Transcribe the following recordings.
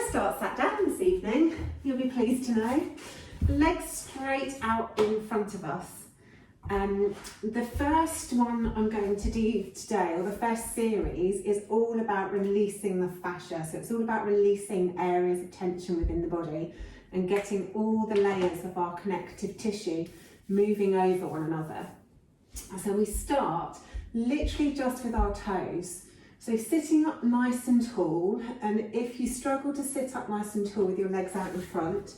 start sat down this evening, you'll be pleased to know. Legs straight out in front of us. The first one I'm going to do today, or the first series, is all about releasing the fascia. So it's all about releasing areas of tension within the body and getting all the layers of our connective tissue moving over one another. So we start literally just with our toes. So sitting up nice and tall, and if you struggle to sit up nice and tall with your legs out in front,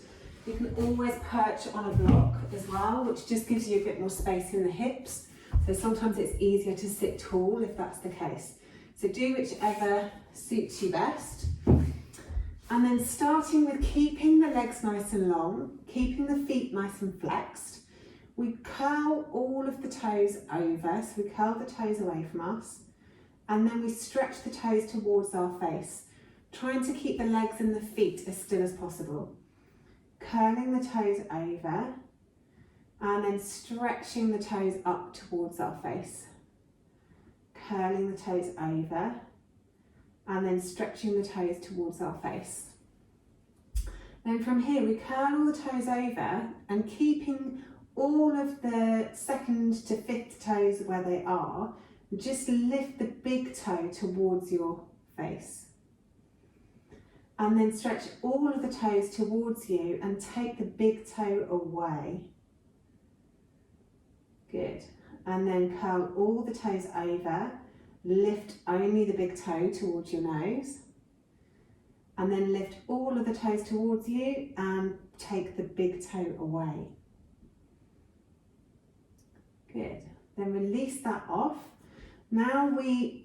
you can always perch on a block as well, which just gives you a bit more space in the hips. So sometimes it's easier to sit tall if that's the case. So do whichever suits you best. And then starting with keeping the legs nice and long, keeping the feet nice and flexed, we curl all of the toes over, so we curl the toes away from us, and then we stretch the toes towards our face, trying to keep the legs and the feet as still as possible. Curling the toes over, and then stretching the toes up towards our face. Curling the toes over, and then stretching the toes towards our face. Then from here we curl all the toes over and keeping all of the second to fifth toes where they are, just lift the big toe towards your face. And then stretch all of the toes towards you and take the big toe away. Good. And then curl all the toes over, lift only the big toe towards your nose. And then lift all of the toes towards you and take the big toe away. Good. Then release that off. Now we,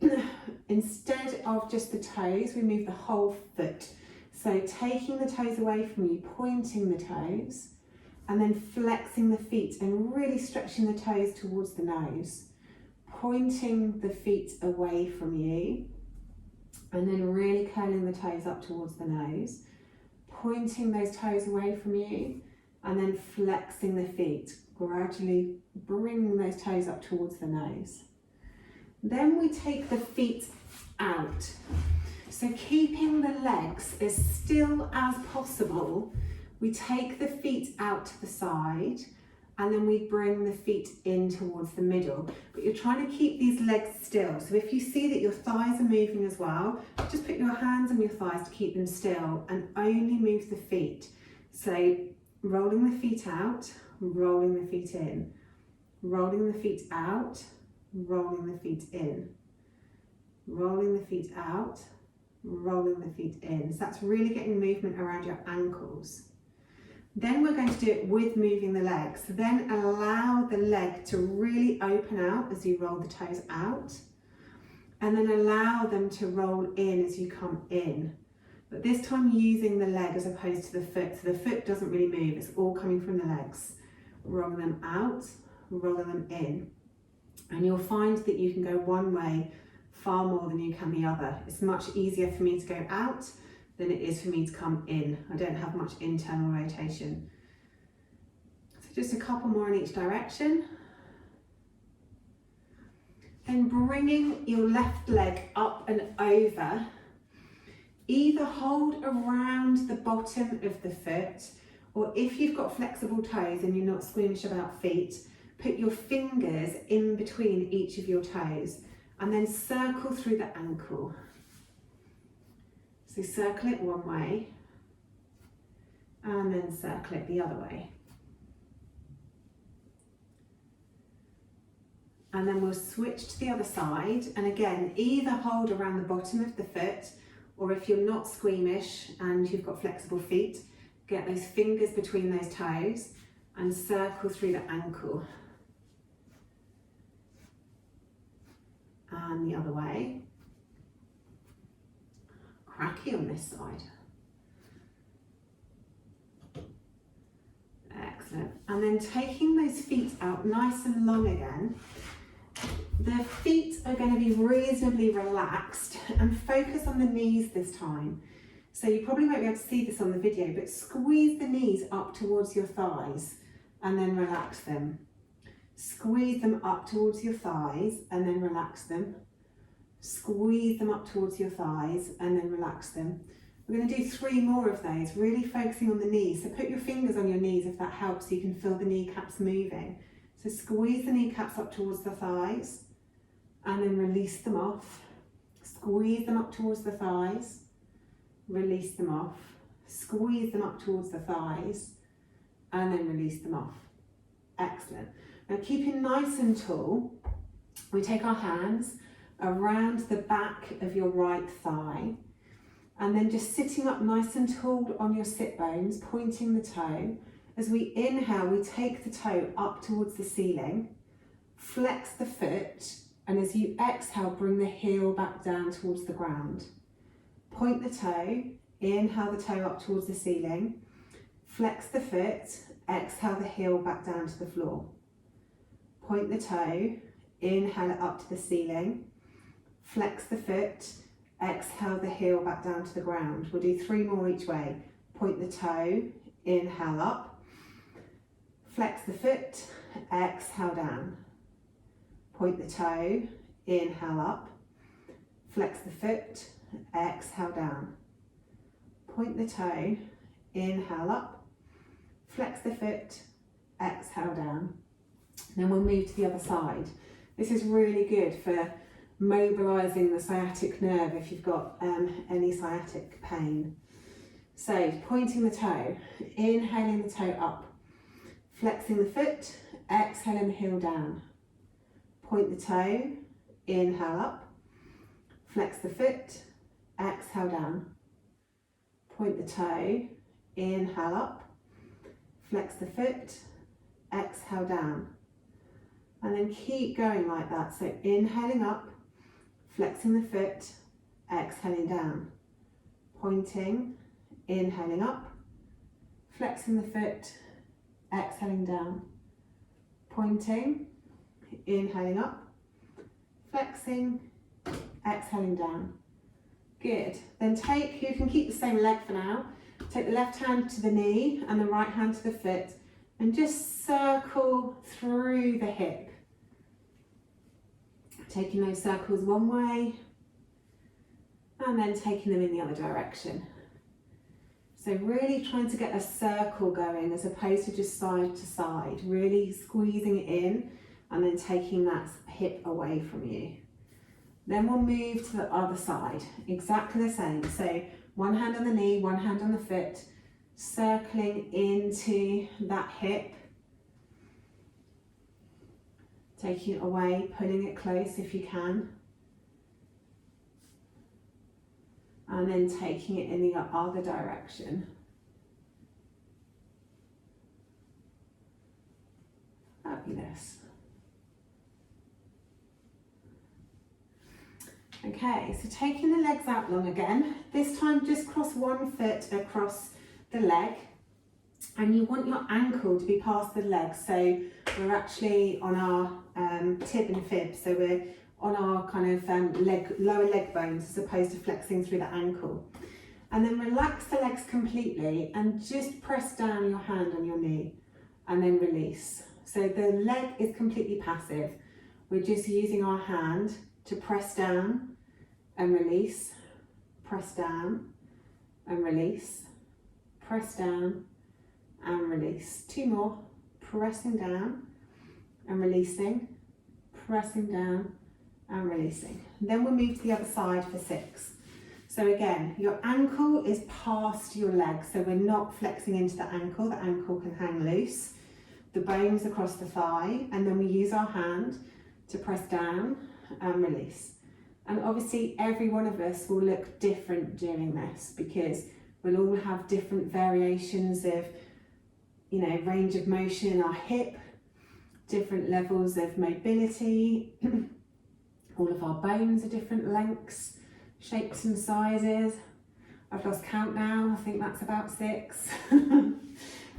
instead of just the toes, we move the whole foot. So taking the toes away from you, pointing the toes, and then flexing the feet and really stretching the toes towards the nose. Pointing the feet away from you, and then really curling the toes up towards the nose. Pointing those toes away from you, and then flexing the feet. Gradually bringing those toes up towards the nose. Then we take the feet out. So keeping the legs as still as possible, we take the feet out to the side and then we bring the feet in towards the middle. But you're trying to keep these legs still. So if you see that your thighs are moving as well, just put your hands on your thighs to keep them still and only move the feet. So rolling the feet out, rolling the feet in, rolling the feet out, rolling the feet in, rolling the feet out, rolling the feet in. So that's really getting movement around your ankles. Then we're going to do it with moving the legs. So then allow the leg to really open out as you roll the toes out, and then allow them to roll in as you come in. But this time using the leg as opposed to the foot. So the foot doesn't really move, it's all coming from the legs. Rolling them out, rolling them in. And you'll find that you can go one way far more than you can the other. It's much easier for me to go out than it is for me to come in. I don't have much internal rotation. So just a couple more in each direction. And bringing your left leg up and over. Either hold around the bottom of the foot, or if you've got flexible toes and you're not squeamish about feet, put your fingers in between each of your toes and then circle through the ankle. So circle it one way and then circle it the other way. And then we'll switch to the other side, and again, either hold around the bottom of the foot, or if you're not squeamish and you've got flexible feet, get those fingers between those toes and circle through the ankle. And the other way. Cracky on this side. Excellent. And then taking those feet out nice and long again. The feet are going to be reasonably relaxed, and focus on the knees this time. So you probably won't be able to see this on the video, but squeeze the knees up towards your thighs and then relax them. Squeeze them up towards your thighs and then relax them. Squeeze them up towards your thighs and then relax them. We're going to do 3 more of those, really focusing on the knees. So put your fingers on your knees if that helps, so you can feel the kneecaps moving. So squeeze the kneecaps up towards the thighs and then release them off. Squeeze them up towards the thighs, release them off. Squeeze them up towards the thighs and then release them off. Excellent. Now keeping nice and tall, we take our hands around the back of your right thigh and then just sitting up nice and tall on your sit bones, pointing the toe. As we inhale, we take the toe up towards the ceiling, flex the foot, and as you exhale, bring the heel back down towards the ground. Point the toe, inhale the toe up towards the ceiling, flex the foot, exhale the heel back down to the floor. Point the toe, inhale it up to the ceiling, flex the foot, exhale the heel back down to the ground. We'll do 3 more each way. Point the toe, inhale up, flex the foot, exhale down. Point the toe, inhale up, flex the foot, exhale down. Point the toe, inhale up, flex the foot, exhale down. Then we'll move to the other side. This is really good for mobilising the sciatic nerve if you've got any sciatic pain. So pointing the toe, inhaling the toe up, flexing the foot, exhaling the heel down. Point the toe, inhale up, flex the foot, exhale down. Point the toe, inhale up, flex the foot, exhale down. And then keep going like that. So inhaling up, flexing the foot, exhaling down. Pointing, inhaling up, flexing the foot, exhaling down. Pointing, inhaling up, flexing, exhaling down. Good. Then you can keep the same leg for now. Take the left hand to the knee and the right hand to the foot and just circle through the hip. Taking those circles one way and then taking them in the other direction. So really trying to get a circle going as opposed to just side to side, really squeezing it in and then taking that hip away from you. Then we'll move to the other side, exactly the same. So one hand on the knee, one hand on the foot, circling into that hip, taking it away, pulling it close if you can, and then taking it in the other direction. Fabulous. Okay, so taking the legs out long again, this time just cross one foot across the leg and you want your ankle to be past the leg, so we're actually on our tib and fib, so we're on our kind of lower leg bones as opposed to flexing through the ankle. And then relax the legs completely and just press down your hand on your knee and then release. So the leg is completely passive. We're just using our hand to press down and release, press down and release, press down and release. 2 more, pressing down and releasing, pressing down and releasing. Then we'll move to the other side for 6. So again, your ankle is past your leg, so we're not flexing into the ankle can hang loose. The bones across the thigh, and then we use our hand to press down and release. And obviously every one of us will look different doing this because we'll all have different variations of, range of motion in our hip, different levels of mobility. All of our bones are different lengths, shapes and sizes. I've lost count now, I think that's about 6.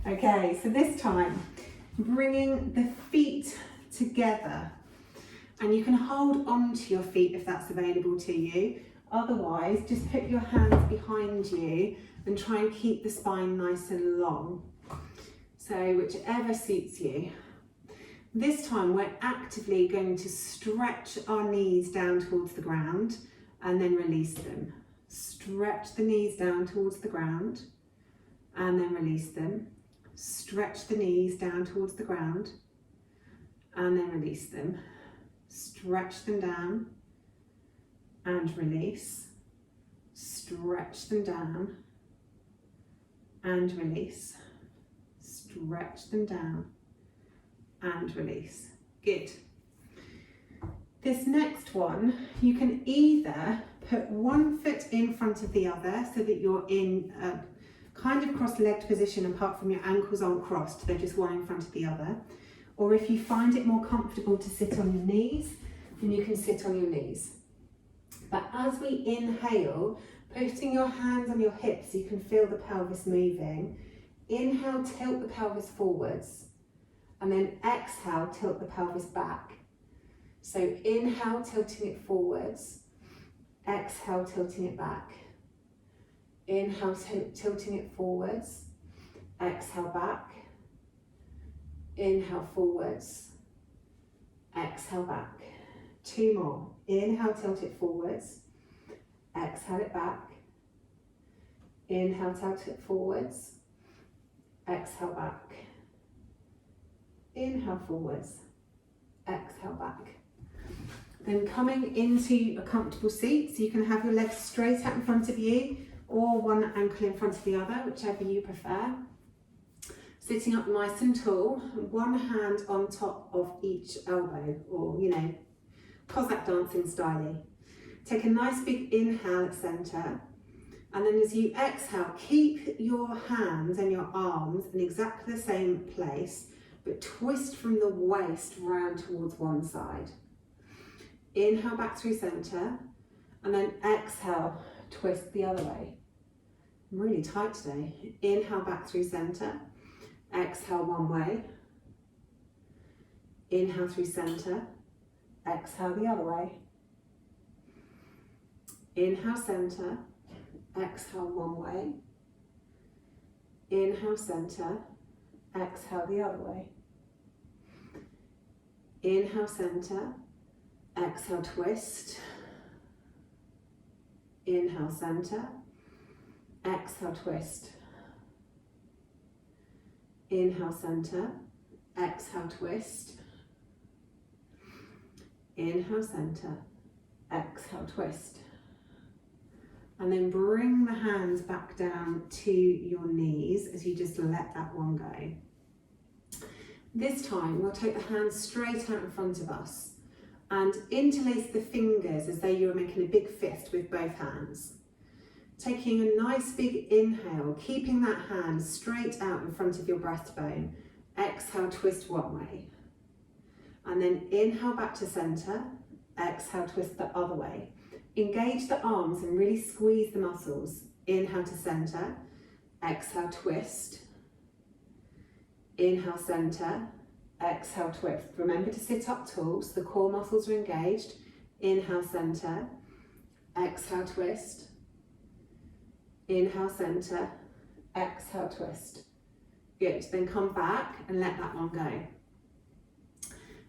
Okay, so this time, bringing the feet together. And you can hold on to your feet if that's available to you. Otherwise, just put your hands behind you and try and keep the spine nice and long. So whichever suits you. This time we're actively going to stretch our knees down towards the ground and then release them. Stretch the knees down towards the ground and then release them. Stretch the knees down towards the ground and then release them. Stretch them down and release. Stretch them down and release. Stretch them down and release. Good. This next one, you can either put one foot in front of the other so that you're in a kind of cross-legged position apart from your ankles aren't crossed, they're just one in front of the other. Or if you find it more comfortable to sit on your knees, then you can sit on your knees. But as we inhale, putting your hands on your hips so you can feel the pelvis moving. Inhale, tilt the pelvis forwards, and then exhale, tilt the pelvis back. So inhale, tilting it forwards, exhale, tilting it back. Inhale, tilting it forwards, exhale back. Inhale forwards, exhale back. 2 more. Inhale, tilt it forwards, exhale it back. Inhale, tilt it forwards, exhale back. Inhale forwards, exhale back. Then coming into a comfortable seat, so you can have your legs straight out in front of you or one ankle in front of the other, whichever you prefer. Sitting up nice and tall, one hand on top of each elbow, or Cossack dancing style. Take a nice big inhale at centre, and then as you exhale, keep your hands and your arms in exactly the same place, but twist from the waist round towards one side. Inhale back through centre, and then exhale, twist the other way. I'm really tight today. Inhale back through centre, exhale one way. Inhale through centre, exhale the other way. Inhale centre, exhale one way. Inhale centre, exhale the other way. Inhale centre, exhale twist. Inhale centre, exhale twist. Inhale centre, exhale twist. Inhale centre, exhale twist. And then bring the hands back down to your knees as you just let that one go. This time we'll take the hands straight out in front of us and interlace the fingers as though you were making a big fist with both hands. Taking a nice big inhale, keeping that hand straight out in front of your breastbone. Exhale, twist one way. And then inhale back to centre, exhale, twist the other way. Engage the arms and really squeeze the muscles. Inhale to centre, exhale, twist. Inhale, centre, exhale, twist. Remember to sit up tall so the core muscles are engaged. Inhale, centre, exhale, twist. Inhale, centre, exhale, twist. Good, then come back and let that one go.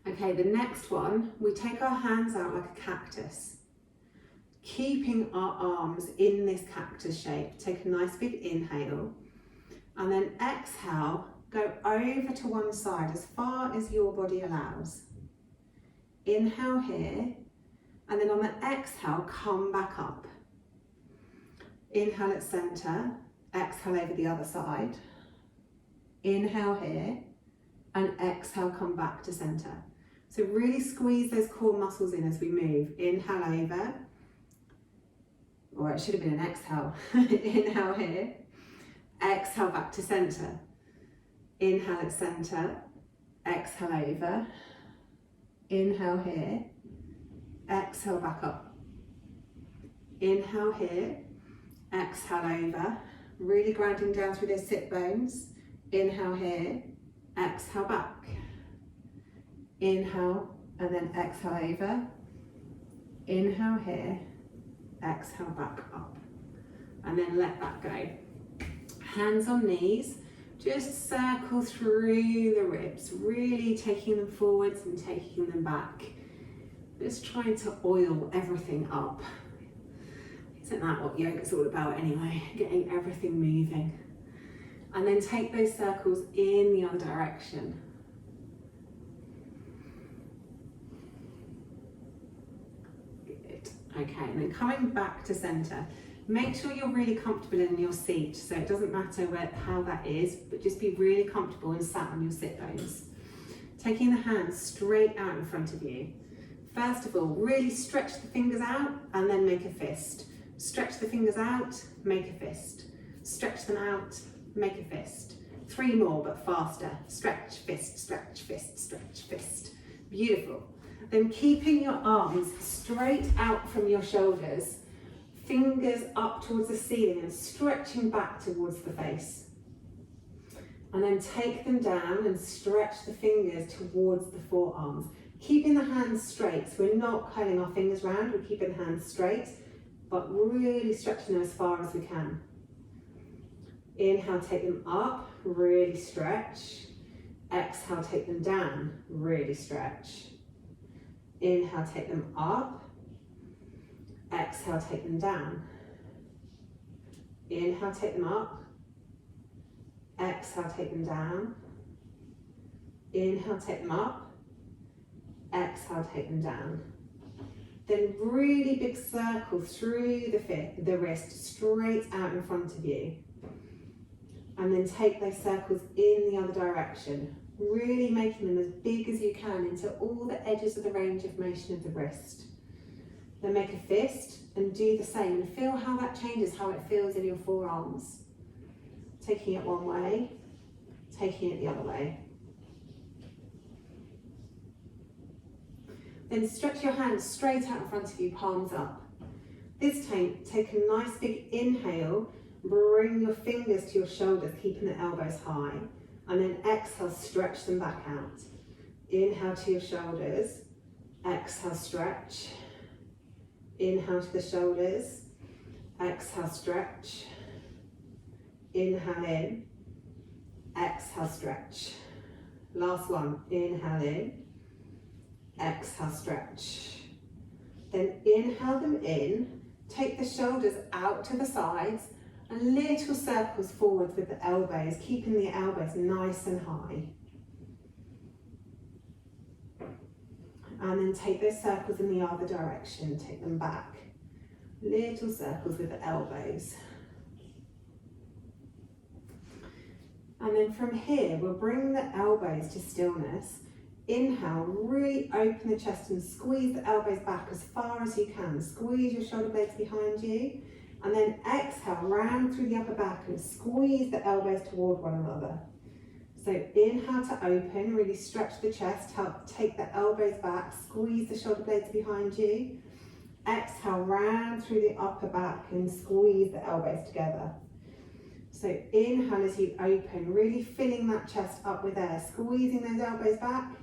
Okay, the next one, we take our hands out like a cactus, keeping our arms in this cactus shape. Take a nice big inhale, and then exhale, go over to one side as far as your body allows. Inhale here, and then on the exhale, come back up. Inhale at centre, exhale over the other side. Inhale here, and exhale, come back to centre. So really squeeze those core muscles in as we move. Inhale over, or it should have been an exhale. Inhale here, exhale back to centre. Inhale at centre, exhale over. Inhale here, exhale back up. Inhale here, exhale over, really grounding down through those sit bones. Inhale here, exhale back. Inhale and then exhale over. Inhale here, exhale back up. And then let that go. Hands on knees, just circle through the ribs, really taking them forwards and taking them back. Just trying to oil everything up. Isn't that what yoga's all about anyway? Getting everything moving. And then take those circles in the other direction. Good. Okay, and then coming back to center. Make sure you're really comfortable in your seat, so it doesn't matter how that is, but just be really comfortable and sat on your sit bones. Taking the hands straight out in front of you. First of all, really stretch the fingers out and then make a fist. Stretch the fingers out, make a fist. Stretch them out, make a fist. 3 more, but faster. Stretch, fist, stretch, fist, stretch, fist. Beautiful. Then keeping your arms straight out from your shoulders, fingers up towards the ceiling and stretching back towards the face. And then take them down and stretch the fingers towards the forearms. Keeping the hands straight, so we're not curling our fingers round, we're keeping the hands straight, but really stretching them as far as we can. Inhale, take them up, really stretch. Exhale, take them down, really stretch. Inhale, take them up. Exhale, take them down. Inhale, take them up. Exhale, take them down. Inhale, take them up. Exhale, take them down. Then really big circle through the wrist, straight out in front of you. And then take those circles in the other direction, really making them as big as you can into all the edges of the range of motion of the wrist. Then make a fist and do the same, and feel how that changes, how it feels in your forearms. Taking it one way, taking it the other way. Then stretch your hands straight out in front of you, palms up. This time, take a nice big inhale, bring your fingers to your shoulders, keeping the elbows high. And then exhale, stretch them back out. Inhale to your shoulders, exhale, stretch. Inhale to the shoulders, exhale, stretch. Inhale in, exhale, stretch. Last one, inhale in, exhale, stretch. Then inhale them in, take the shoulders out to the sides and little circles forwards with the elbows, keeping the elbows nice and high. And then take those circles in the other direction, take them back. Little circles with the elbows. And then from here, we'll bring the elbows to stillness. Inhale, really open the chest and squeeze the elbows back as far as you can. Squeeze your shoulder blades behind you. And then exhale, round through the upper back and squeeze the elbows toward one another. So inhale to open, really stretch the chest, help take the elbows back, squeeze the shoulder blades behind you. Exhale, round through the upper back and squeeze the elbows together. So inhale as you open, really filling that chest up with air, squeezing those elbows back.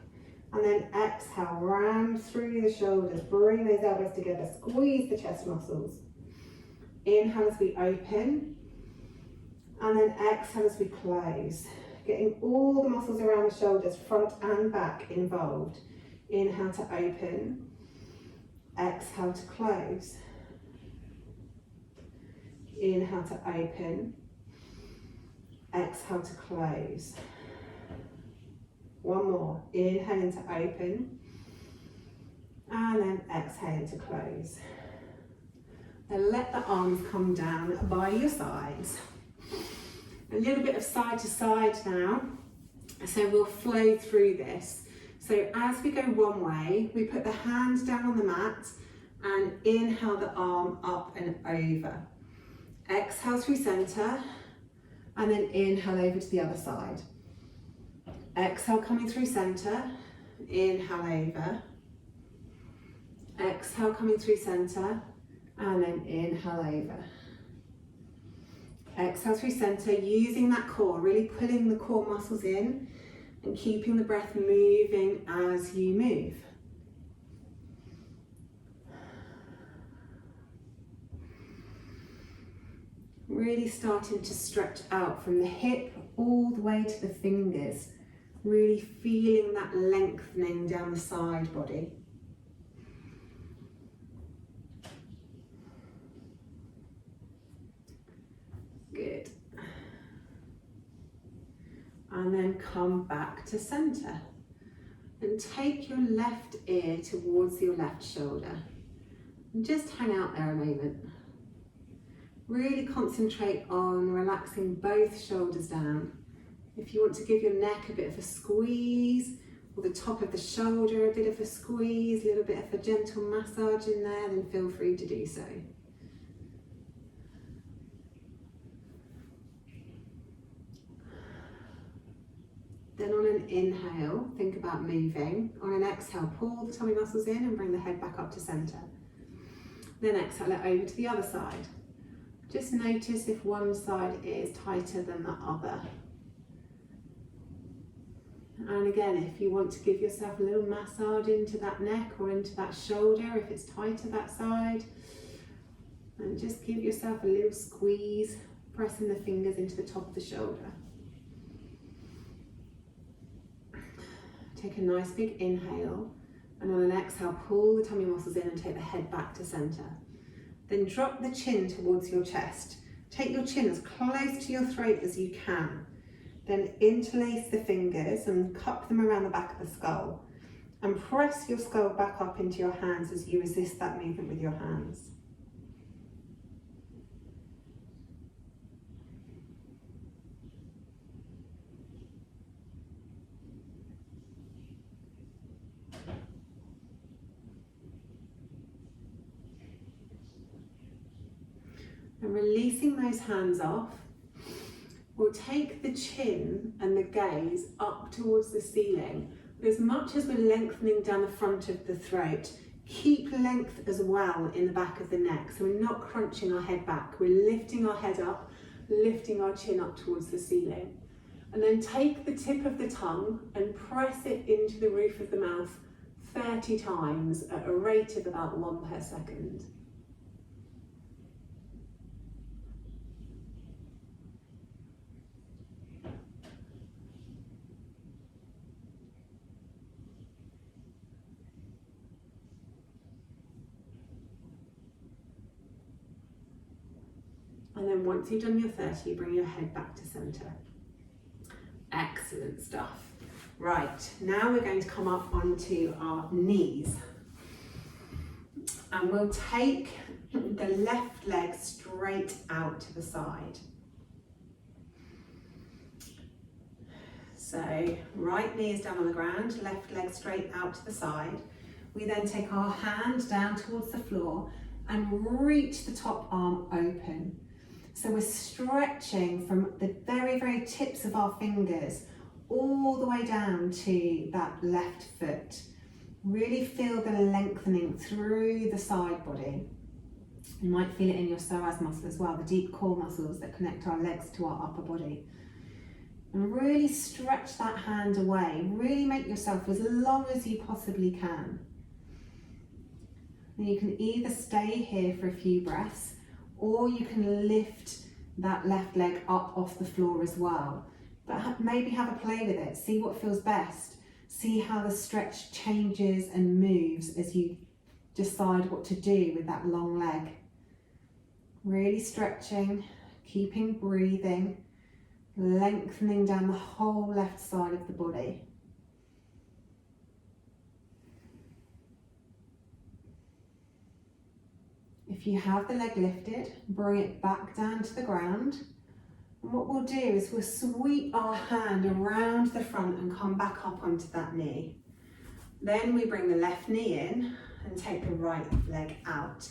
And then exhale, round through the shoulders, bring those elbows together, squeeze the chest muscles. Inhale as we open, and then exhale as we close. Getting all the muscles around the shoulders, front and back, involved. Inhale to open, exhale to close. Inhale to open, exhale to close. One more, inhaling to open, and then exhaling to close. Then let the arms come down by your sides. A little bit of side to side now. So we'll flow through this. So as we go one way, we put the hands down on the mat and inhale the arm up and over. Exhale through center and then inhale over to the other side. Exhale coming through center, inhale over. Exhale coming through center and then inhale over. Exhale through center, using that core, really pulling the core muscles in and keeping the breath moving as you move. Really starting to stretch out from the hip all the way to the fingers, really feeling that lengthening down the side body. and then come back to center. And take your left ear towards your left shoulder. And just hang out there a moment. Really concentrate on relaxing both shoulders down. If you want to give your neck a bit of a squeeze, or the top of the shoulder a bit of a squeeze, a little bit of a gentle massage in there, then feel free to do so. Then on an inhale, think about moving. On an exhale, pull the tummy muscles in and bring the head back up to center. Then exhale it over to the other side. Just notice if one side is tighter than the other. And again, if you want to give yourself a little massage into that neck or into that shoulder, if it's tighter that side, and just give yourself a little squeeze, pressing the fingers into the top of the shoulder. Take a nice big inhale, and on an exhale, pull the tummy muscles in and take the head back to center. Then drop the chin towards your chest. Take your chin as close to your throat as you can. Then interlace the fingers and cup them around the back of the skull. And press your skull back up into your hands as you resist that movement with your hands. And releasing those hands off, we'll take the chin and the gaze up towards the ceiling. But as much as we're lengthening down the front of the throat, keep length as well in the back of the neck. So we're not crunching our head back. We're lifting our head up, lifting our chin up towards the ceiling. And then take the tip of the tongue and press it into the roof of the mouth 30 times at a rate of about 1 per second. And then once you've done your 30, you bring your head back to center. Excellent stuff. Right, now we're going to come up onto our knees. And we'll take the left leg straight out to the side. So right knee is down on the ground, left leg straight out to the side. We then take our hand down towards the floor and reach the top arm open. So we're stretching from the very, very tips of our fingers all the way down to that left foot. Really feel the lengthening through the side body. You might feel it in your psoas muscle as well, the deep core muscles that connect our legs to our upper body. And really stretch that hand away. Really make yourself as long as you possibly can. And you can either stay here for a few breaths, or you can lift that left leg up off the floor as well. But maybe have a play with it, see what feels best. See how the stretch changes and moves as you decide what to do with that long leg. Really stretching, keeping breathing, lengthening down the whole left side of the body. If you have the leg lifted, bring it back down to the ground. And what we'll do is we'll sweep our hand around the front and come back up onto that knee. Then we bring the left knee in and take the right leg out.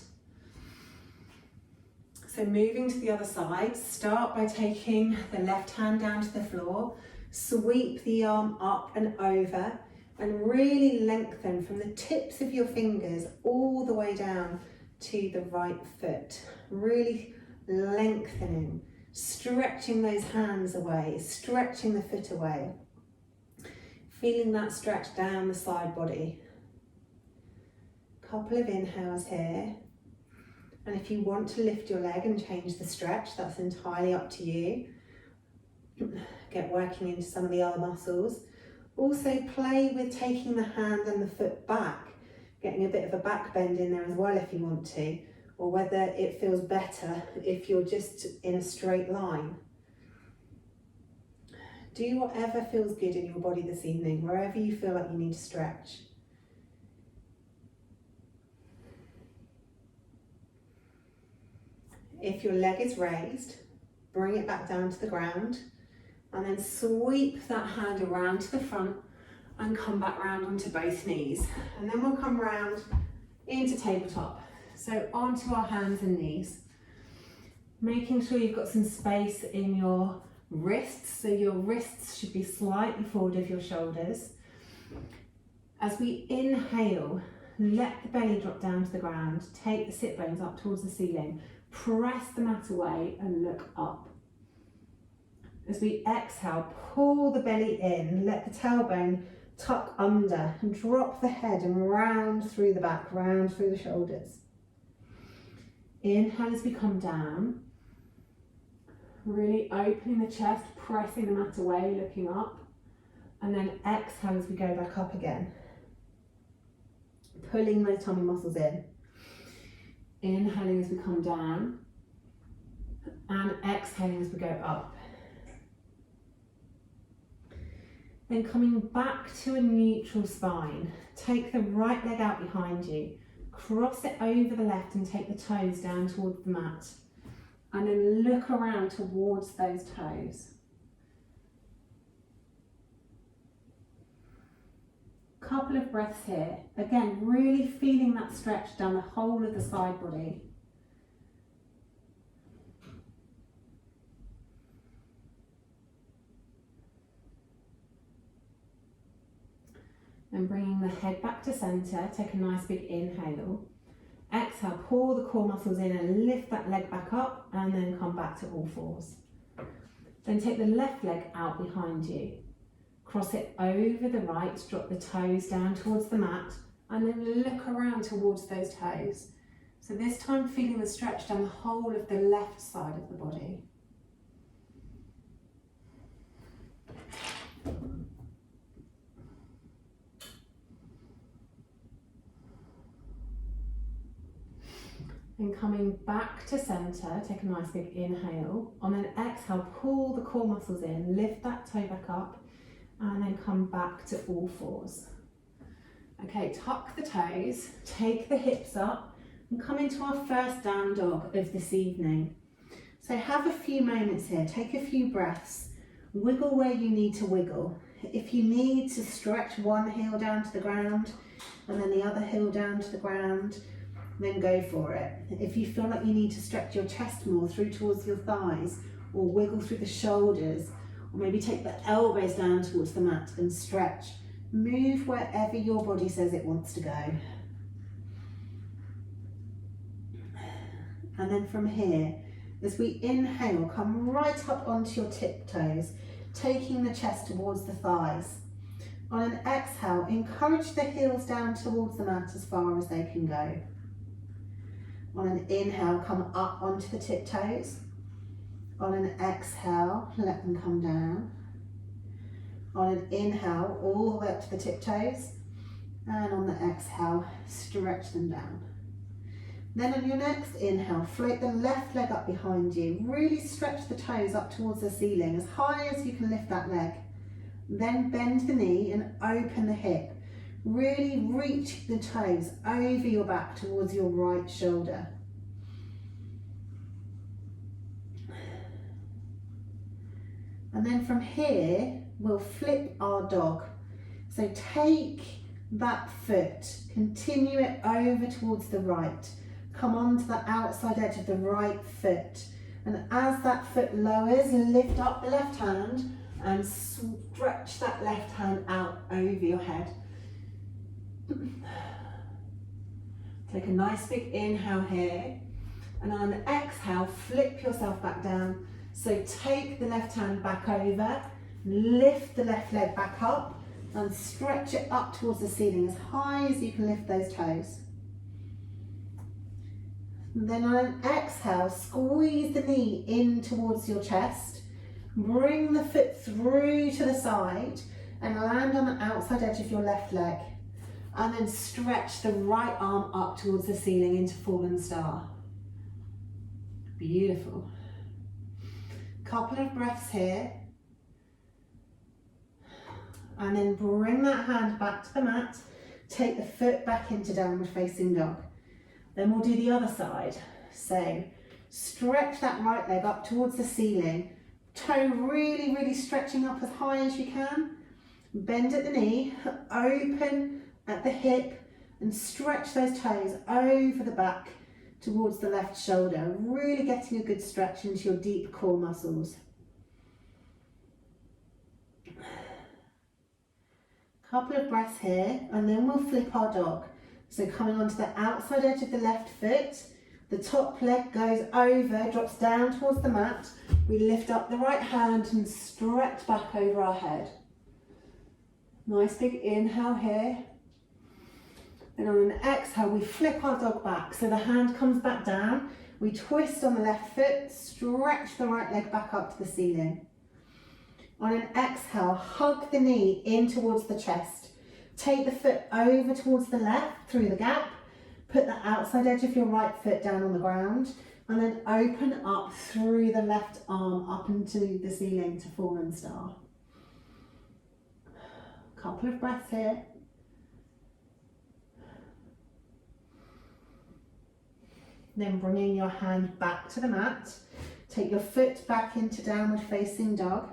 So moving to the other side, start by taking the left hand down to the floor, sweep the arm up and over, and really lengthen from the tips of your fingers all the way down to the right foot. Really lengthening, stretching those hands away, stretching the foot away. Feeling that stretch down the side body. Couple of inhales here. And if you want to lift your leg and change the stretch, that's entirely up to you. Get working into some of the other muscles. Also play with taking the hand and the foot back, getting a bit of a back bend in there as well if you want to, or whether it feels better if you're just in a straight line. Do whatever feels good in your body this evening, wherever you feel like you need to stretch. If your leg is raised, bring it back down to the ground and then sweep that hand around to the front and come back round onto both knees. And then we'll come round into tabletop. So onto our hands and knees. Making sure you've got some space in your wrists, so your wrists should be slightly forward of your shoulders. As we inhale, let the belly drop down to the ground, take the sit bones up towards the ceiling, press the mat away and look up. As we exhale, pull the belly in, let the tailbone tuck under and drop the head and round through the back, round through the shoulders. Inhale as we come down, really opening the chest, pressing the mat away, looking up, and then exhale as we go back up again. Pulling those tummy muscles in. Inhaling as we come down, and exhaling as we go up. Then coming back to a neutral spine, take the right leg out behind you, cross it over the left and take the toes down towards the mat. And then look around towards those toes. Couple of breaths here. Again, really feeling that stretch down the whole of the side body. And bringing the head back to centre, take a nice big inhale. Exhale, pull the core muscles in and lift that leg back up and then come back to all fours. Then take the left leg out behind you. Cross it over the right, drop the toes down towards the mat and then look around towards those toes. So this time feeling the stretch down the whole of the left side of the body. And coming back to centre, take a nice big inhale. On an exhale, pull the core muscles in, lift that toe back up, and then come back to all fours. Okay, tuck the toes, take the hips up, and come into our first down dog of this evening. So have a few moments here, take a few breaths, wiggle where you need to wiggle. If you need to stretch one heel down to the ground, and then the other heel down to the ground, then go for it. If you feel like you need to stretch your chest more through towards your thighs or wiggle through the shoulders, or maybe take the elbows down towards the mat and stretch, move wherever your body says it wants to go. And then from here, as we inhale, come right up onto your tiptoes, taking the chest towards the thighs. On an exhale, encourage the heels down towards the mat as far as they can go. On an inhale, come up onto the tiptoes. On an exhale, let them come down. On an inhale, all the way up to the tiptoes. And on the exhale, stretch them down. Then on your next inhale, float the left leg up behind you. Really stretch the toes up towards the ceiling, as high as you can lift that leg. Then bend the knee and open the hip. Really reach the toes over your back towards your right shoulder. And then from here, we'll flip our dog. So take that foot, continue it over towards the right. Come onto the outside edge of the right foot. And as that foot lowers, lift up the left hand and stretch that left hand out over your head. Take a nice big inhale here, and on an exhale, flip yourself back down. So take the left hand back over, lift the left leg back up, and stretch it up towards the ceiling as high as you can lift those toes. And then on an exhale, squeeze the knee in towards your chest, bring the foot through to the side, and land on the outside edge of your left leg. And then stretch the right arm up towards the ceiling into Fallen Star. Beautiful. Couple of breaths here. and then bring that hand back to the mat. Take the foot back into downward facing dog. Then we'll do the other side. So stretch that right leg up towards the ceiling. Toe really, really stretching up as high as you can. Bend at the knee, open at the hip, and stretch those toes over the back towards the left shoulder. Really getting a good stretch into your deep core muscles. Couple of breaths here, and then we'll flip our dog. So coming onto the outside edge of the left foot, the top leg goes over, drops down towards the mat. We lift up the right hand and stretch back over our head. Nice big inhale here. Then on an exhale, we flip our dog back. So the hand comes back down. We twist on the left foot, stretch the right leg back up to the ceiling. On an exhale, hug the knee in towards the chest. Take the foot over towards the left through the gap. Put the outside edge of your right foot down on the ground. And then open up through the left arm up into the ceiling to Fallen Star. Couple of breaths here. Then bringing your hand back to the mat. Take your foot back into downward facing dog.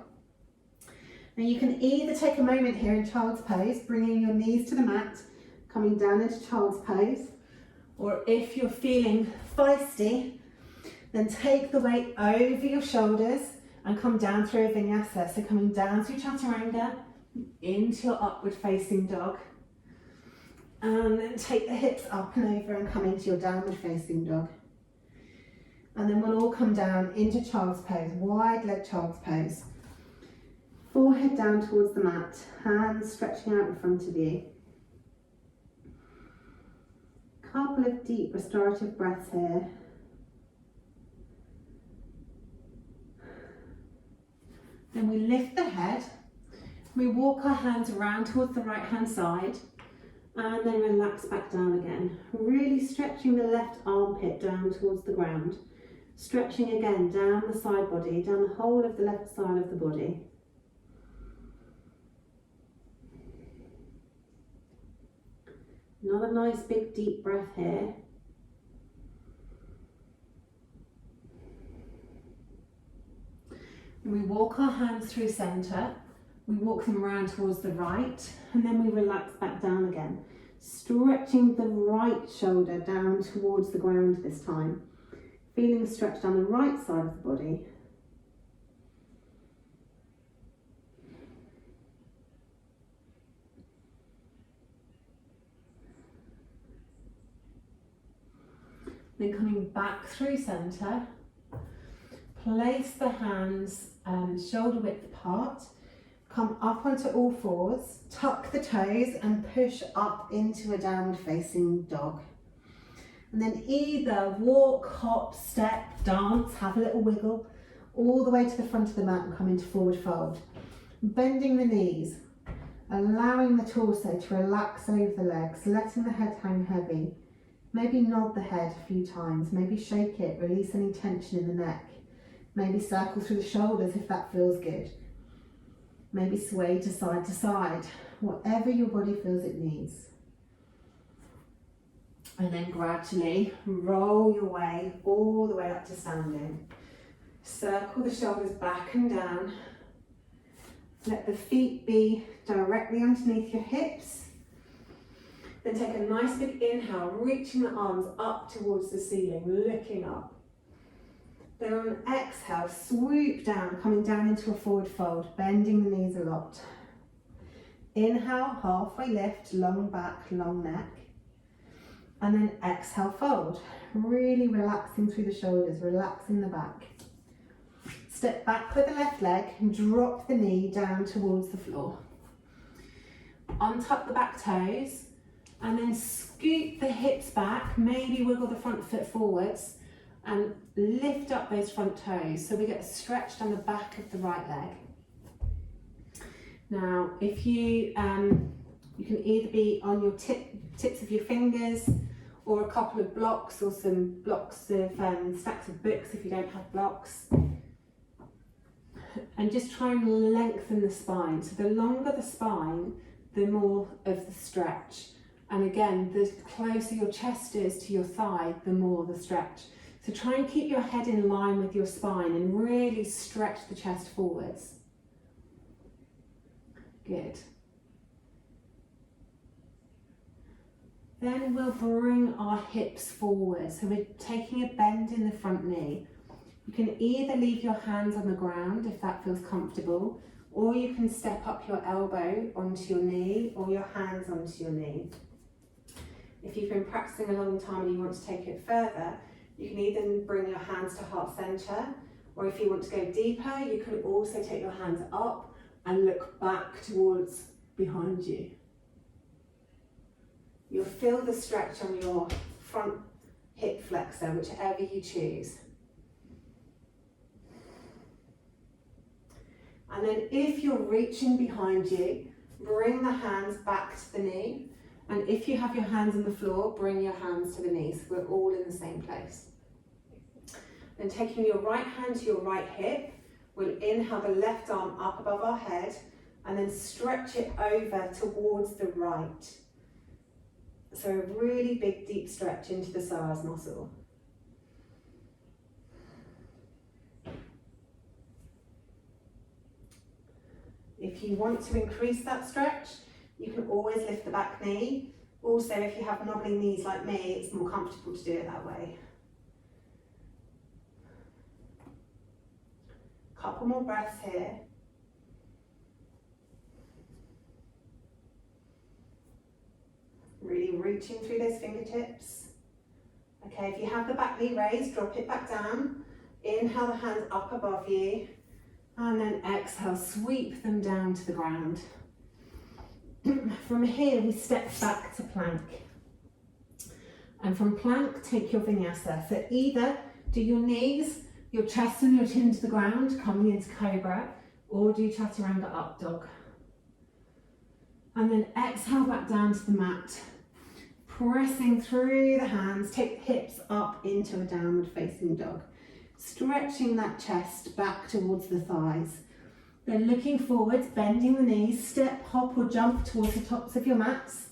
Now you can either take a moment here in child's pose, bringing your knees to the mat, coming down into child's pose, or if you're feeling feisty, then take the weight over your shoulders and come down through a vinyasa. So coming down through chaturanga, into your upward facing dog, and then take the hips up and over and come into your downward facing dog. And then we'll all come down into child's pose, wide leg child's pose. Forehead down towards the mat, hands stretching out in front of you. Couple of deep restorative breaths here. Then we lift the head, we walk our hands around towards the right hand side, and then relax back down again. Really stretching the left armpit down towards the ground. Stretching again down the side body, down the whole of the left side of the body. Another nice big deep breath here. And we walk our hands through centre, we walk them around towards the right, and then we relax back down again. Stretching the right shoulder down towards the ground this time. Feeling stretched down the right side of the body. Then coming back through centre, place the hands shoulder width apart, come up onto all fours, tuck the toes and push up into a downward facing dog. And then either walk, hop, step, dance, have a little wiggle, all the way to the front of the mat and come into forward fold. Bending the knees, allowing the torso to relax over the legs, letting the head hang heavy. Maybe nod the head a few times, maybe shake it, release any tension in the neck. Maybe circle through the shoulders if that feels good. Maybe sway to side, whatever your body feels it needs. And then gradually roll your way all the way up to standing. Circle the shoulders back and down. Let the feet be directly underneath your hips. Then take a nice big inhale, reaching the arms up towards the ceiling, looking up. Then on an exhale, swoop down, coming down into a forward fold, bending the knees a lot. Inhale, halfway lift, long back, long neck. And then exhale, fold. Really relaxing through the shoulders, relaxing the back. Step back with the left leg and drop the knee down towards the floor. Untuck the back toes and then scoop the hips back, maybe wiggle the front foot forwards and lift up those front toes so we get stretched down the back of the right leg. Now, if you can either be on your tips of your fingers or a couple of blocks or some blocks of stacks of books if you don't have blocks. and just try and lengthen the spine. So the longer the spine, the more of the stretch. And again, the closer your chest is to your thigh, the more the stretch. So try and keep your head in line with your spine and really stretch the chest forwards. Good. Then we'll bring our hips forward. So we're taking a bend in the front knee. You can either leave your hands on the ground if that feels comfortable, or you can step up your elbow onto your knee or your hands onto your knee. If you've been practicing a long time and you want to take it further, you can either bring your hands to heart center, or if you want to go deeper, you can also take your hands up and look back towards behind you. You'll feel the stretch on your front hip flexor, whichever you choose. And then if you're reaching behind you, bring the hands back to the knee. And if you have your hands on the floor, bring your hands to the knees. We're all in the same place. Then taking your right hand to your right hip, we'll inhale the left arm up above our head and then stretch it over towards the right. So a really big deep stretch into the psoas muscle. If you want to increase that stretch, you can always lift the back knee. Also, if you have knobbly knees like me, it's more comfortable to do it that way. Couple more breaths here. Really reaching through those fingertips. Okay, if you have the back knee raised, drop it back down. Inhale the hands up above you. And then exhale, sweep them down to the ground. From here, we step back to plank. And from plank, take your vinyasa. So either do your knees, your chest and your chin to the ground, coming into cobra, or do chaturanga up dog. And then exhale back down to the mat. Pressing through the hands, take the hips up into a downward facing dog. Stretching that chest back towards the thighs. Then looking forwards, bending the knees, step, hop or jump towards the tops of your mats.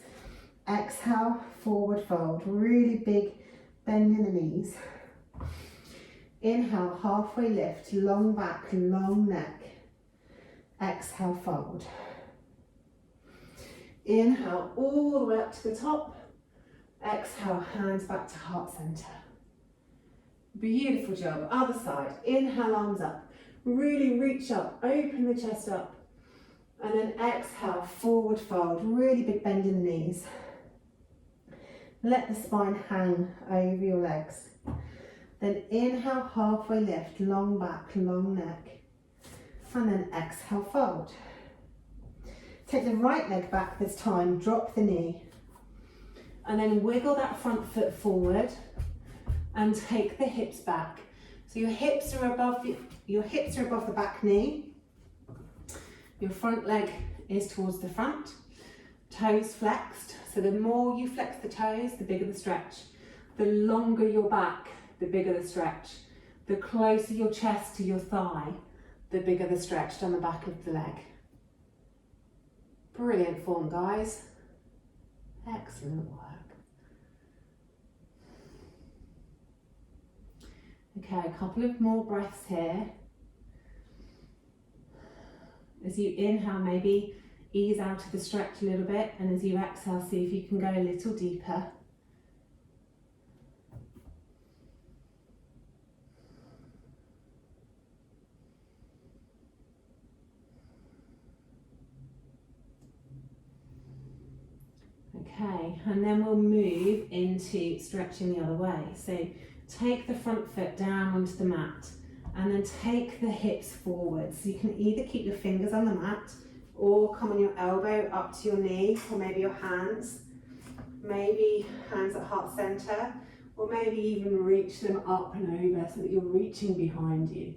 Exhale, forward fold. Really big bend in the knees. Inhale, halfway lift, long back, long neck. Exhale, fold. Inhale all the way up to the top. Exhale, hands back to heart center. Beautiful job. Other side. Inhale, arms up. Really reach up, open the chest up. And then exhale, forward fold. Really big bend in the knees. Let the spine hang over your legs. Then inhale, halfway lift, long back, long neck. And then exhale, fold. Take the right leg back this time, drop the knee. And then wiggle that front foot forward and take the hips back. So your hips are above the back knee. Your front leg is towards the front. Toes flexed. So the more you flex the toes, the bigger the stretch. The longer your back, the bigger the stretch. The closer your chest to your thigh, the bigger the stretch down the back of the leg. Brilliant form, guys. Excellent work. Okay, a couple of more breaths here. As you inhale, maybe ease out of the stretch a little bit, and as you exhale, see if you can go a little deeper. Okay, and then we'll move into stretching the other way. So take the front foot down onto the mat and then take the hips forward. So you can either keep your fingers on the mat or come on your elbow up to your knee, or maybe your hands. Maybe hands at heart center, or maybe even reach them up and over so that you're reaching behind you.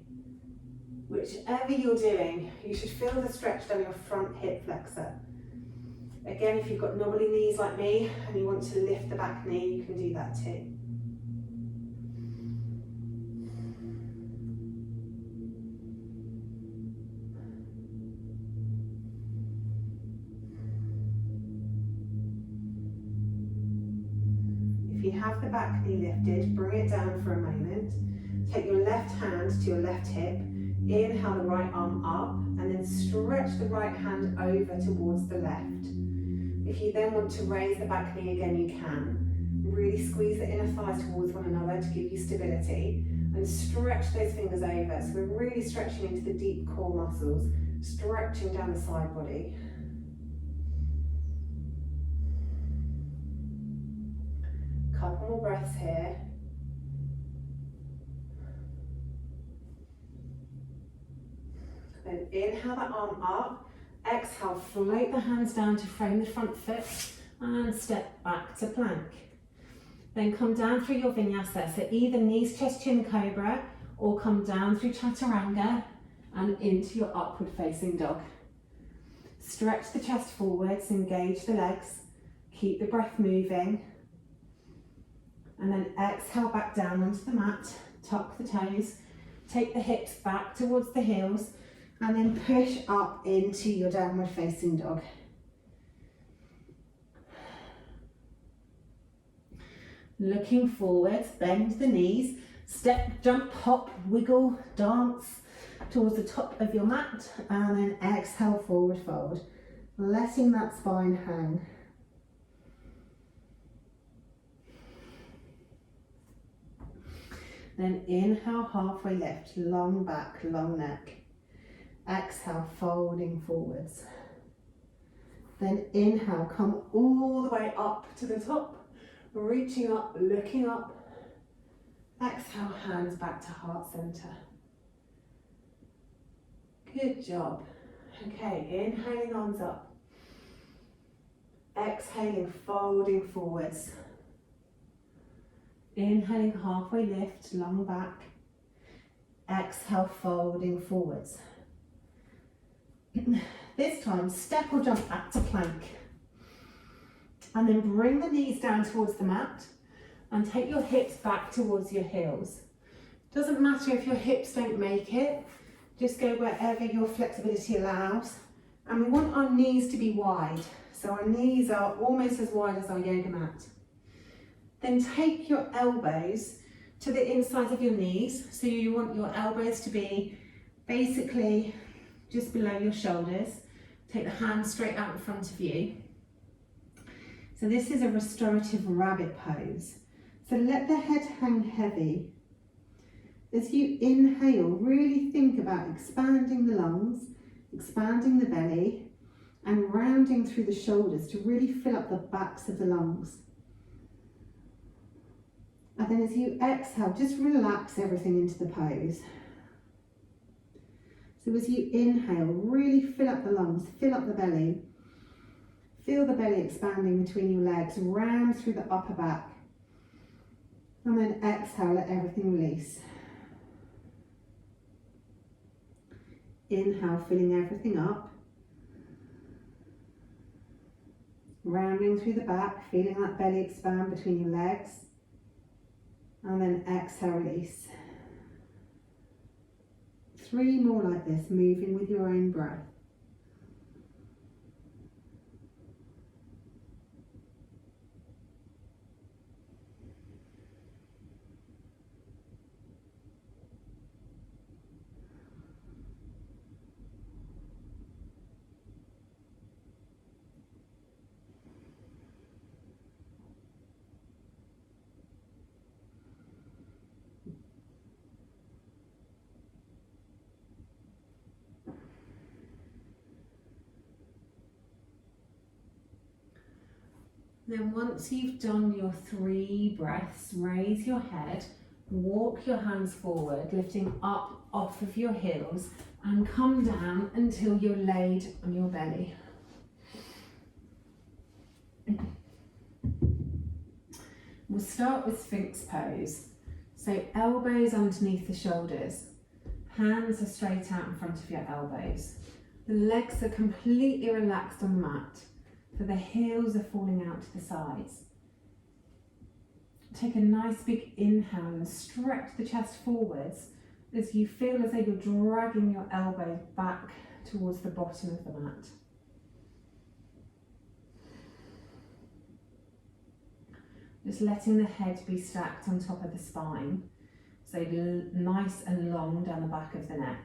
Whichever you're doing, you should feel the stretch down your front hip flexor. Again, if you've got knobbly knees like me and you want to lift the back knee, you can do that too. you have the back knee lifted, bring it down for a moment. Take your left hand to your left hip. Inhale the right arm up and then stretch the right hand over towards the left. If you then want to raise the back knee again, you can. Really squeeze the inner thighs towards one another to give you stability and stretch those fingers over. So we're really stretching into the deep core muscles, stretching down the side body. Couple more breaths here. Then inhale that arm up. Exhale, float the hands down to frame the front foot and step back to plank. Then come down through your vinyasa, so either knees, chest, chin, cobra, or come down through chaturanga and into your upward facing dog. Stretch the chest forwards, engage the legs, keep the breath moving, and then exhale back down onto the mat, tuck the toes, take the hips back towards the heels, and then push up into your downward facing dog. Looking forwards, bend the knees, step, jump, hop, wiggle, dance towards the top of your mat, and then exhale, forward fold, letting that spine hang. Then inhale, halfway lift, long back, long neck. Exhale, folding forwards. Then inhale, come all the way up to the top. Reaching up, looking up. Exhale, hands back to heart center. Good job. Okay, inhaling, arms up. Exhaling, folding forwards. Inhaling, halfway lift, long back. Exhale, folding forwards. This time, step or jump back to plank. And then bring the knees down towards the mat and take your hips back towards your heels. Doesn't matter if your hips don't make it, just go wherever your flexibility allows. And we want our knees to be wide. So our knees are almost as wide as our yoga mat. Then take your elbows to the insides of your knees. So you want your elbows to be basically just below your shoulders. Take the hands straight out in front of you. So this is a restorative rabbit pose. So let the head hang heavy. As you inhale, really think about expanding the lungs, expanding the belly, and rounding through the shoulders to really fill up the backs of the lungs. And then as you exhale, just relax everything into the pose. So as you inhale, really fill up the lungs, fill up the belly. Feel the belly expanding between your legs, round through the upper back. And then exhale, let everything release. Inhale, filling everything up. Rounding through the back, feeling that belly expand between your legs. And then exhale, release. 3 more like this, moving with your own breath. Then once you've done your 3 breaths, raise your head, walk your hands forward, lifting up off of your heels, and come down until you're laid on your belly. We'll start with Sphinx pose. So elbows underneath the shoulders, hands are straight out in front of your elbows. The legs are completely relaxed on the mat. So the heels are falling out to the sides. Take a nice big inhale and stretch the chest forwards as you feel as though you're dragging your elbows back towards the bottom of the mat. Just letting the head be stacked on top of the spine. So nice and long down the back of the neck.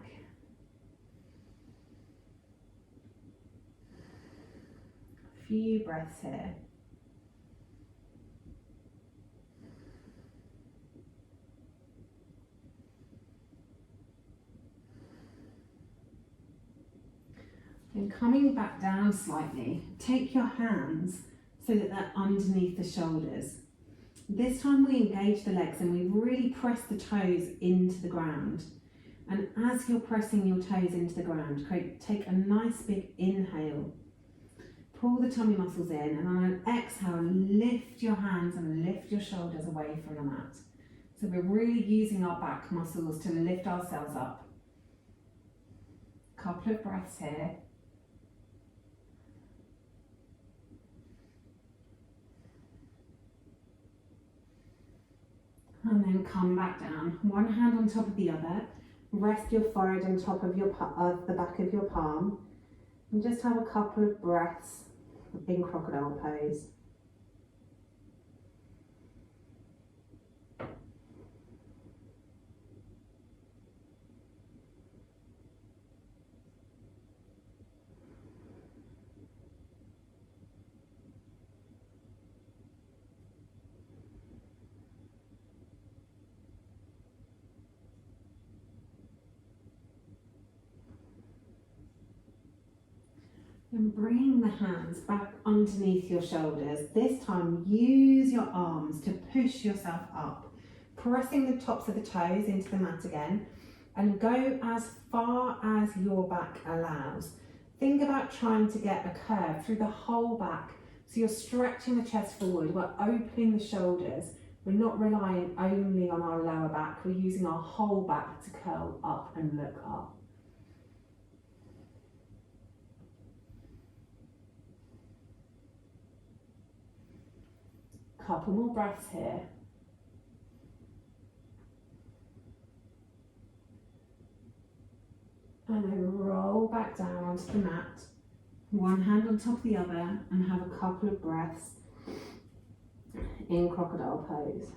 A few breaths here. And coming back down slightly, take your hands so that they're underneath the shoulders. This time we engage the legs and we really press the toes into the ground. And as you're pressing your toes into the ground, take a nice big inhale. Pull the tummy muscles in, and on an exhale, lift your hands and lift your shoulders away from the mat. So we're really using our back muscles to lift ourselves up. Couple of breaths here. And then come back down. One hand on top of the other. Rest your forehead on top of the back of your palm. And just have a couple of breaths in crocodile pose. And bring the hands back underneath your shoulders. This time, use your arms to push yourself up, pressing the tops of the toes into the mat again, and go as far as your back allows. Think about trying to get a curve through the whole back. So you're stretching the chest forward, we're opening the shoulders. We're not relying only on our lower back, we're using our whole back to curl up and look up. Couple more breaths here. And then roll back down onto the mat. One hand on top of the other, and have a couple of breaths in crocodile pose.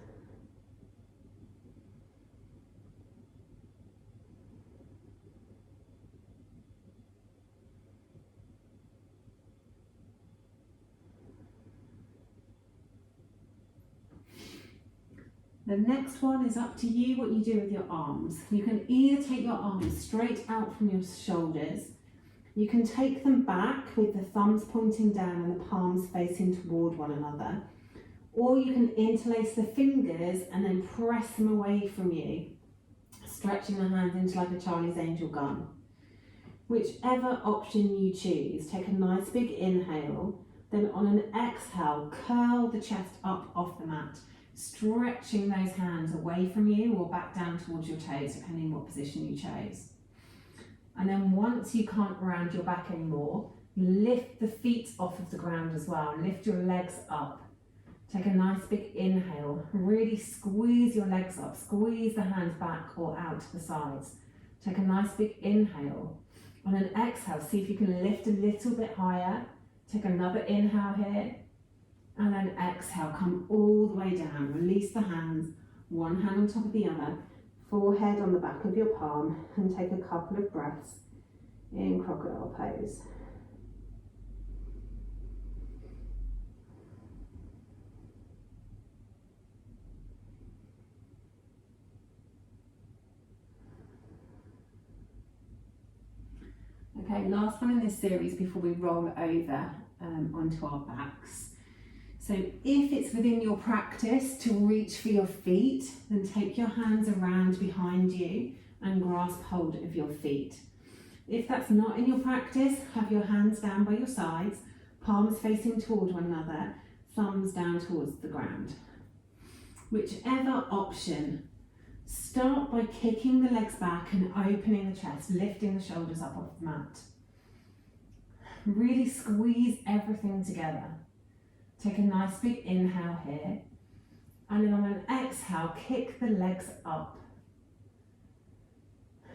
The next one is up to you what you do with your arms. You can either take your arms straight out from your shoulders, you can take them back with the thumbs pointing down and the palms facing toward one another, or you can interlace the fingers and then press them away from you, stretching the hands into like a Charlie's Angel gun. Whichever option you choose, take a nice big inhale, then on an exhale, curl the chest up off the mat, stretching those hands away from you or back down towards your toes, depending on what position you chose. And then once you can't round your back anymore, lift the feet off of the ground as well. Lift your legs up. Take a nice big inhale. Really squeeze your legs up. Squeeze the hands back or out to the sides. Take a nice big inhale. On an exhale, see if you can lift a little bit higher. Take another inhale here. And then exhale, come all the way down. Release the hands, one hand on top of the other, forehead on the back of your palm, and take a couple of breaths in crocodile pose. Okay, last one in this series before we roll over onto our backs. So if it's within your practice to reach for your feet, then take your hands around behind you and grasp hold of your feet. If that's not in your practice, have your hands down by your sides, palms facing toward one another, thumbs down towards the ground. Whichever option, start by kicking the legs back and opening the chest, lifting the shoulders up off the mat. Really squeeze everything together. Take a nice big inhale here, and then on an exhale, kick the legs up.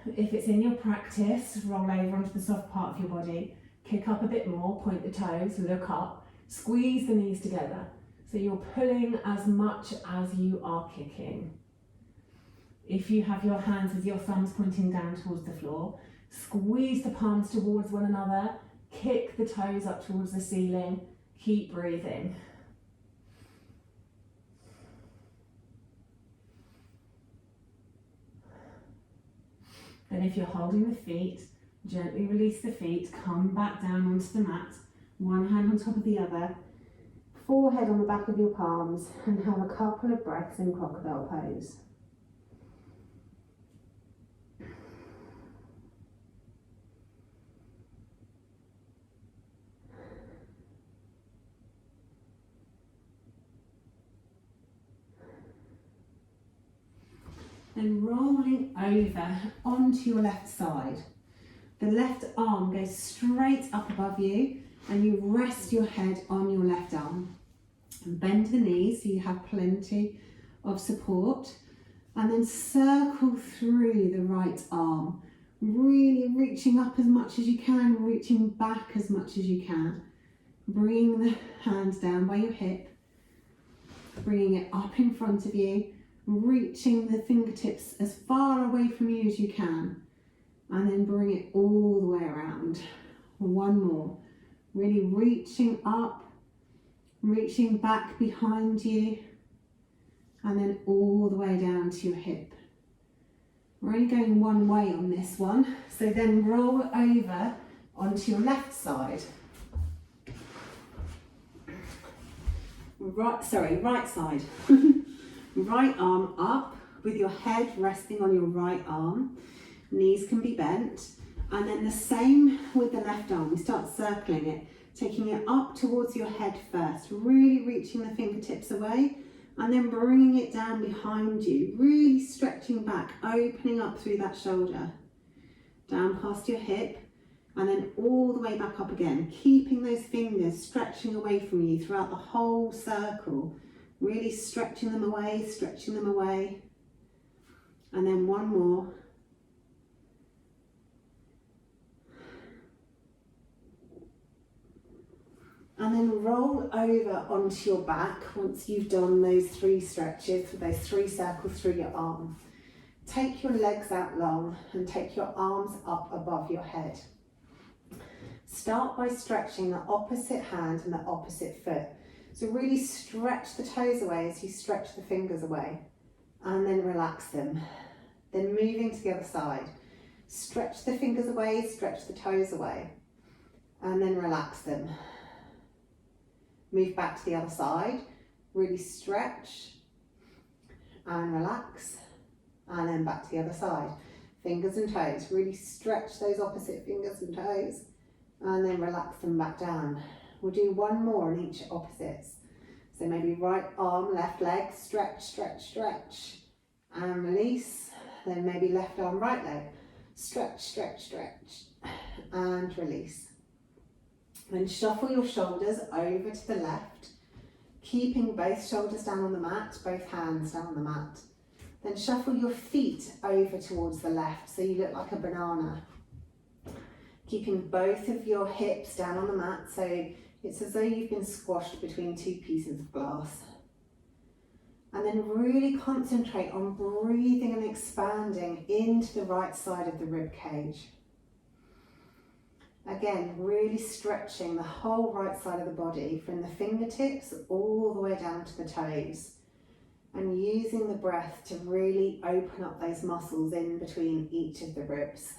If it's in your practice, roll over onto the soft part of your body, kick up a bit more, point the toes, look up, squeeze the knees together, So you're pulling as much as you are kicking. If you have your hands with your thumbs pointing down towards the floor, squeeze the palms towards one another, kick the toes up towards the ceiling, keep breathing. Then if you're holding the feet, gently release the feet, come back down onto the mat, one hand on top of the other, forehead on the back of your palms, and have a couple of breaths in crocodile pose. Then rolling over onto your left side. The left arm goes straight up above you and you rest your head on your left arm. And bend the knees so you have plenty of support. And then circle through the right arm, really reaching up as much as you can, reaching back as much as you can. Bringing the hands down by your hip, bringing it up in front of you, reaching the fingertips as far away from you as you can, and then bring it all the way around. One more. Really reaching up, reaching back behind you, and then all the way down to your hip. We're only going one way on this one, so then roll over onto your left side. Right side. Right arm up with your head resting on your right arm. Knees can be bent. And then the same with the left arm. We start circling it, taking it up towards your head first, really reaching the fingertips away, and then bringing it down behind you, really stretching back, opening up through that shoulder, down past your hip, and then all the way back up again, keeping those fingers stretching away from you throughout the whole circle, really stretching them away, and then one more. And then roll over onto your back once you've done those 3 stretches, with those 3 circles through your arm. Take your legs out long and take your arms up above your head. Start by stretching the opposite hand and the opposite foot. So really stretch the toes away as you stretch the fingers away, and then relax them. Then moving to the other side. Stretch the fingers away, stretch the toes away, and then relax them. Move back to the other side, really stretch and relax, and then back to the other side. Fingers and toes, really stretch those opposite fingers and toes, and then relax them back down. We'll do one more on each opposites. So maybe right arm, left leg, stretch, stretch, stretch, and release. Then maybe left arm, right leg, stretch, stretch, stretch, and release. Then shuffle your shoulders over to the left, keeping both shoulders down on the mat, both hands down on the mat. Then shuffle your feet over towards the left so you look like a banana. Keeping both of your hips down on the mat so it's as though you've been squashed between 2 pieces of glass. And then really concentrate on breathing and expanding into the right side of the rib cage. Again, really stretching the whole right side of the body from the fingertips all the way down to the toes, and using the breath to really open up those muscles in between each of the ribs.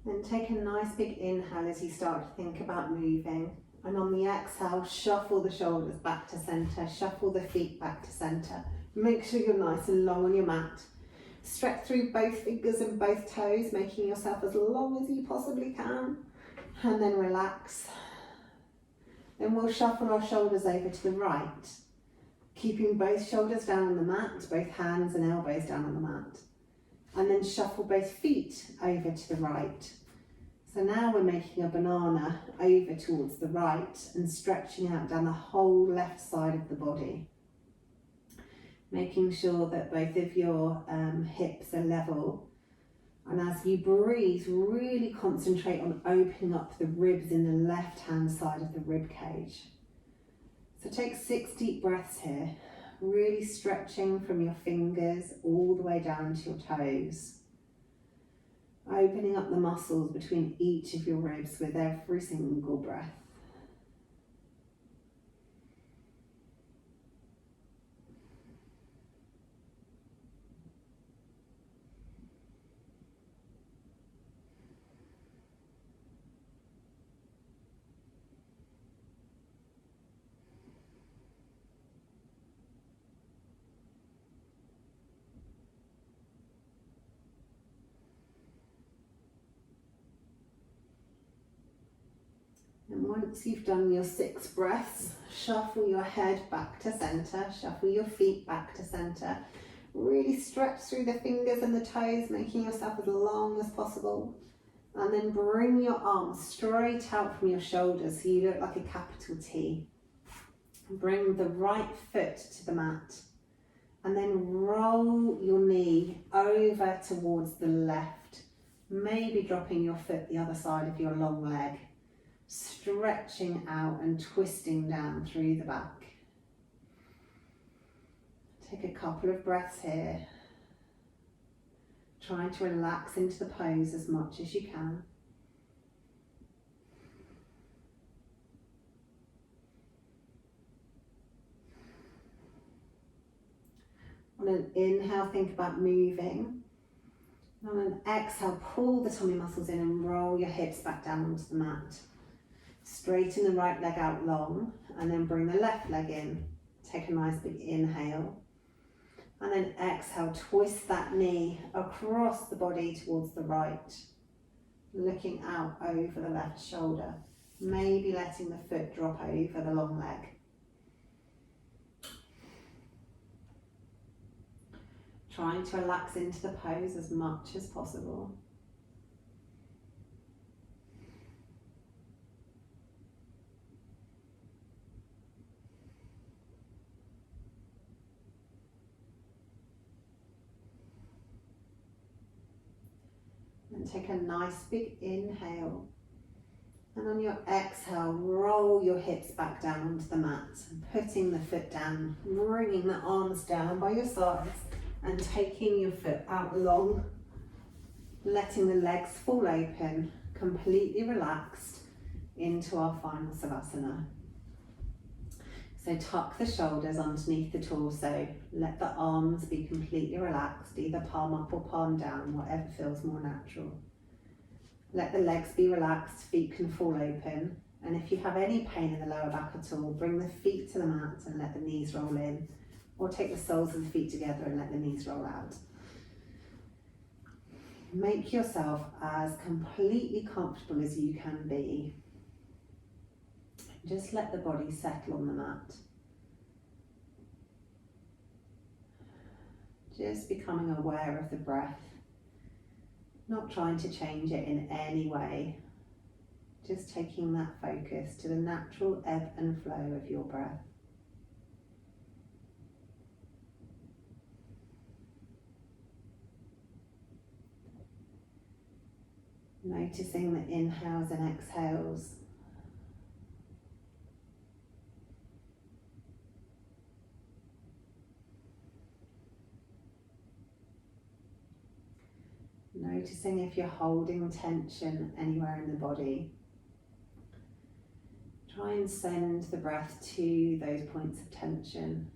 Then take a nice big inhale as you start to think about moving. And on the exhale, shuffle the shoulders back to centre, shuffle the feet back to centre. Make sure you're nice and long on your mat. Stretch through both fingers and both toes, making yourself as long as you possibly can. And then relax. Then we'll shuffle our shoulders over to the right, keeping both shoulders down on the mat, both hands and elbows down on the mat. And then shuffle both feet over to the right. So now we're making a banana over towards the right and stretching out down the whole left side of the body. Making sure that both of your hips are level. And as you breathe, really concentrate on opening up the ribs in the left-hand side of the rib cage. So take 6 deep breaths here, really stretching from your fingers all the way down to your toes. Opening up the muscles between each of your ribs with every single breath. And once you've done your 6 breaths, shuffle your head back to center, shuffle your feet back to center. Really stretch through the fingers and the toes, making yourself as long as possible. And then bring your arms straight out from your shoulders so you look like a capital T. Bring the right foot to the mat. And then roll your knee over towards the left, maybe dropping your foot the other side of your long leg. Stretching out and twisting down through the back. Take a couple of breaths here. Try to relax into the pose as much as you can. On an inhale, think about moving. On an exhale, pull the tummy muscles in and roll your hips back down onto the mat. Straighten the right leg out long and then bring the left leg in. Take a nice big inhale. And then exhale, twist that knee across the body towards the right. Looking out over the left shoulder. Maybe letting the foot drop over the long leg. Trying to relax into the pose as much as possible. And take a nice big inhale. And on your exhale, roll your hips back down onto the mat, putting the foot down, bringing the arms down by your sides and taking your foot out long, letting the legs fall open, completely relaxed into our final Savasana. So tuck the shoulders underneath the torso, let the arms be completely relaxed, either palm up or palm down, whatever feels more natural. Let the legs be relaxed, feet can fall open, and if you have any pain in the lower back at all, bring the feet to the mat and let the knees roll in, or take the soles of the feet together and let the knees roll out. Make yourself as completely comfortable as you can be. Just let the body settle on the mat. Just becoming aware of the breath, not trying to change it in any way. Just taking that focus to the natural ebb and flow of your breath. Noticing the inhales and exhales. Noticing if you're holding tension anywhere in the body. Try and send the breath to those points of tension.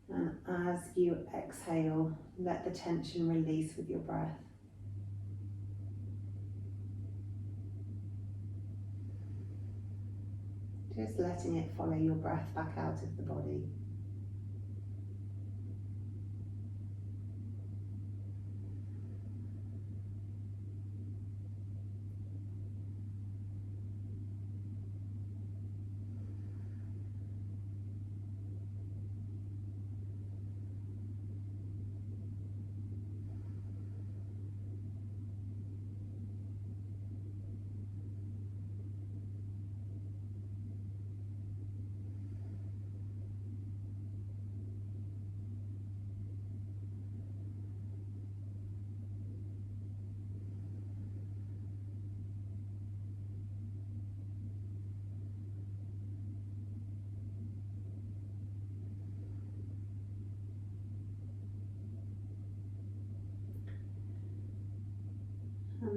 And as you exhale, let the tension release with your breath. Just letting it follow your breath back out of the body.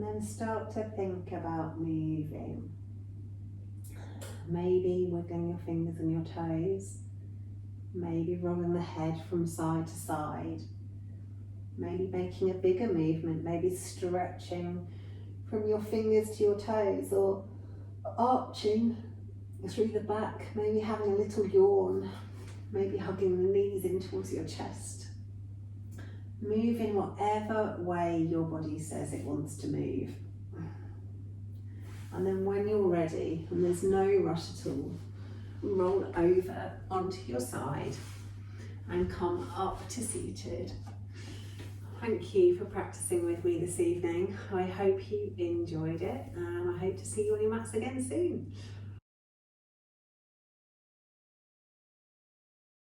And then start to think about moving. Maybe wiggling your fingers and your toes. Maybe rolling the head from side to side. Maybe making a bigger movement, maybe stretching from your fingers to your toes, or arching through the back, maybe having a little yawn, maybe hugging the knees in towards your chest. Move in whatever way your body says it wants to move. And then when you're ready, and there's no rush at all, roll over onto your side and come up to seated. Thank you for practicing with me this evening. I hope you enjoyed it, and I hope to see you on your mats again soon.